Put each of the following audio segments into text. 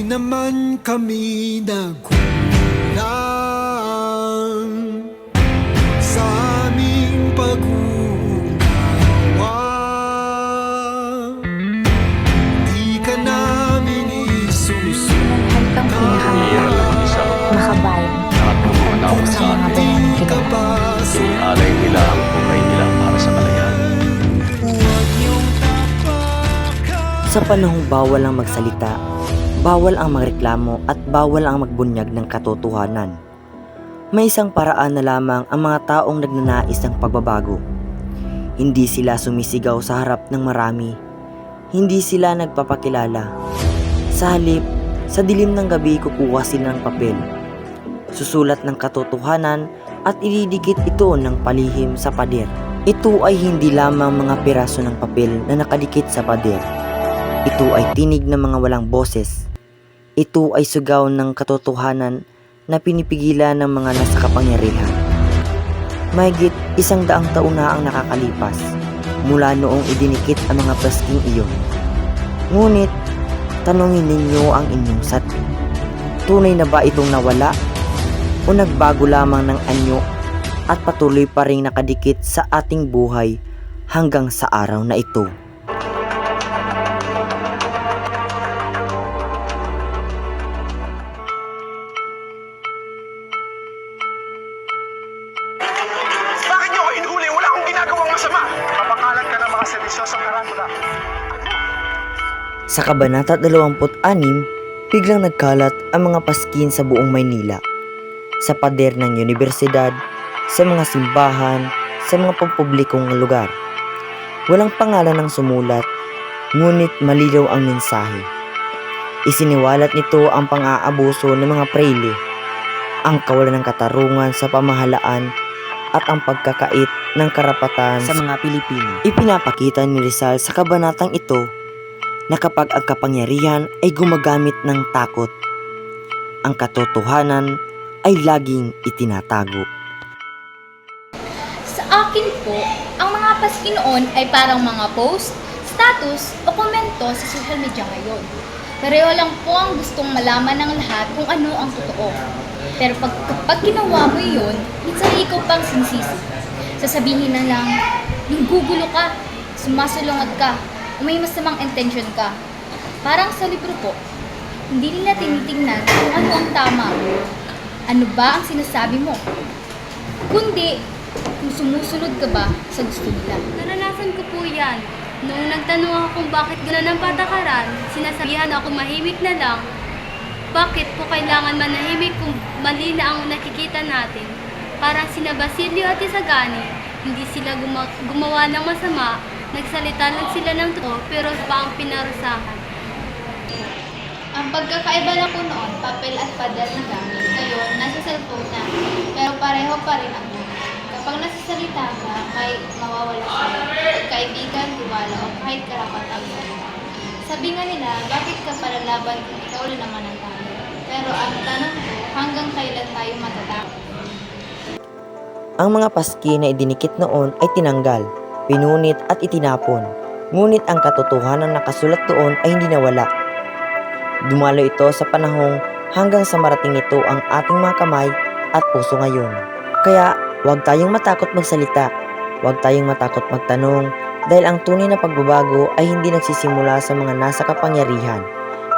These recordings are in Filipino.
Di naman kami nagkulang sa aming pag-uunawa. Di ka namin Hantang isusuka makabayan Lahat ng mga tao sa sa mga atin, di ka pa alay nila ang buhay nila para sa kalayaan. Huwag niyong tapakan. Sa panahong bawal ang magsalita, bawal ang magreklamo at bawal ang magbunyag ng katotohanan. May isang paraan na lamang ang mga taong nagnanais ng pagbabago. Hindi sila sumisigaw sa harap ng marami. Hindi sila nagpapakilala. Sa halip, sa dilim ng gabi kukuha sila ng papel. Susulat ng katotohanan at ididikit ito ng palihim sa pader. Ito ay hindi lamang mga piraso ng papel na nakadikit sa pader. Ito ay tinig ng mga walang boses. Ito ay sugaw ng katotohanan na pinipigilan ng mga nasa kapangyarihan. Mahigit 100 taon na ang nakakalipas mula noong idinikit ang mga pasking iyon. Ngunit, tanungin ninyo ang inyong sarili. Tunay na ba itong nawala? O nagbago lamang ng anyo at patuloy pa rin nakadikit sa ating buhay hanggang sa araw na ito? Bakit niyo ako inhuli? Wala akong ginagawang masama. Papakalat ka ng mga serbisyosong karangula. Sa Kabanata 26, biglang nagkalat ang mga paskin sa buong Maynila. Sa pader ng universidad, sa mga simbahan, sa mga pampublikong lugar. Walang pangalan ng sumulat, ngunit malinaw ang mensahe. Isiniwalat nito ang pang-aabuso ng mga preyle, ang kawalan ng katarungan sa pamahalaan at ang pagkakait ng karapatan sa mga Pilipino. Ipinapakita ni Rizal sa kabanatang ito na kapag ang kapangyarihan ay gumagamit ng takot, ang katotohanan ay laging itinatago. Sa akin po, ang mga paski noon ay parang mga post, status o komento sa social media ngayon. Pareho lang po ang gustong malaman ng lahat kung ano ang totoo. Pero kapag ginawa mo yun, minsan ikaw pang sinisisi. Sasabihin na lang, nanggugulo ka, sumasulungat ka, o may masamang intention ka. Parang sa libro po, hindi nila tinitingnan kung ano ang tama. Ano ba ang sinasabi mo? Kundi, kung sumusunod ka ba sa gusto nila. Naranasan ko po yan. Noong nagtanong ako kung bakit gano'n ang patakaran, sinasabihan ako mahimik na lang. Bakit po kailangan manahimik kung mali na ang nakikita natin? Parang sina Basilio at Isagani, hindi sila gumawa ng masama, nagsalita lang sila ng totoo pero pa ang pinarusahan. Ang pagkakaiba lang po noon, papel at pader na gamit. Ngayon, nasa cellphone na. Pero pareho pa rin ang buhay. Kapag nagsasalita ka, may mawawala sa'yo. Kaibigan, tiwala, o kahit karapatang salita. Sabi nga nila, bakit ka palalaban kung ikaw rin naman ang tao? Pero ang tanong ko, hanggang kailan tayo matatakot? Ang mga paski na idinikit noon ay tinanggal, pinunit at itinapon. Ngunit ang katotohanan na nakasulat doon ay hindi nawala. Dumalo ito sa panahong hanggang sa marating ito ang ating mga kamay at puso ngayon. Kaya huwag tayong matakot magsalita, huwag tayong matakot magtanong dahil ang tunay na pagbabago ay hindi nagsisimula sa mga nasa kapangyarihan.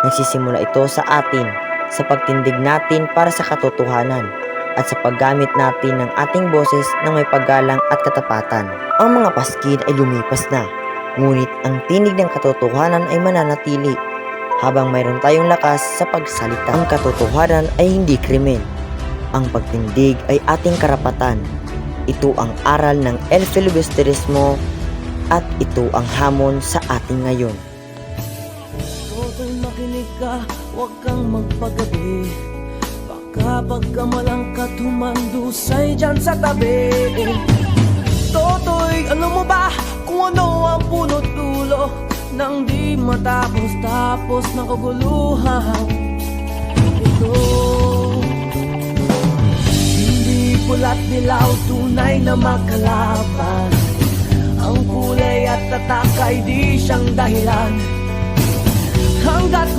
Nagsisimula ito sa atin, sa pagtindig natin para sa katotohanan at sa paggamit natin ng ating boses ng may paggalang at katapatan. Ang mga paskin ay lumipas na, ngunit ang tinig ng katotohanan ay mananatili. Habang mayroon tayong lakas sa pagsalita, ang katotohanan ay hindi krimen. Ang pagtindig ay ating karapatan. Ito ang aral ng El Filibusterismo at ito ang hamon sa ating ngayon. Toto'y makinig ka, huwag kang magpagabi. Baka pagkamalang ka tumandusay dyan sa tabi. Toto'y alam mo ba kung ano ang punot dulo nang di matapos-tapos ng kaguluhan? Ito, hindi pula't dilaw, tunay na makalaban. Ang kulay at tatak ay di siyang dahilan. Hanggat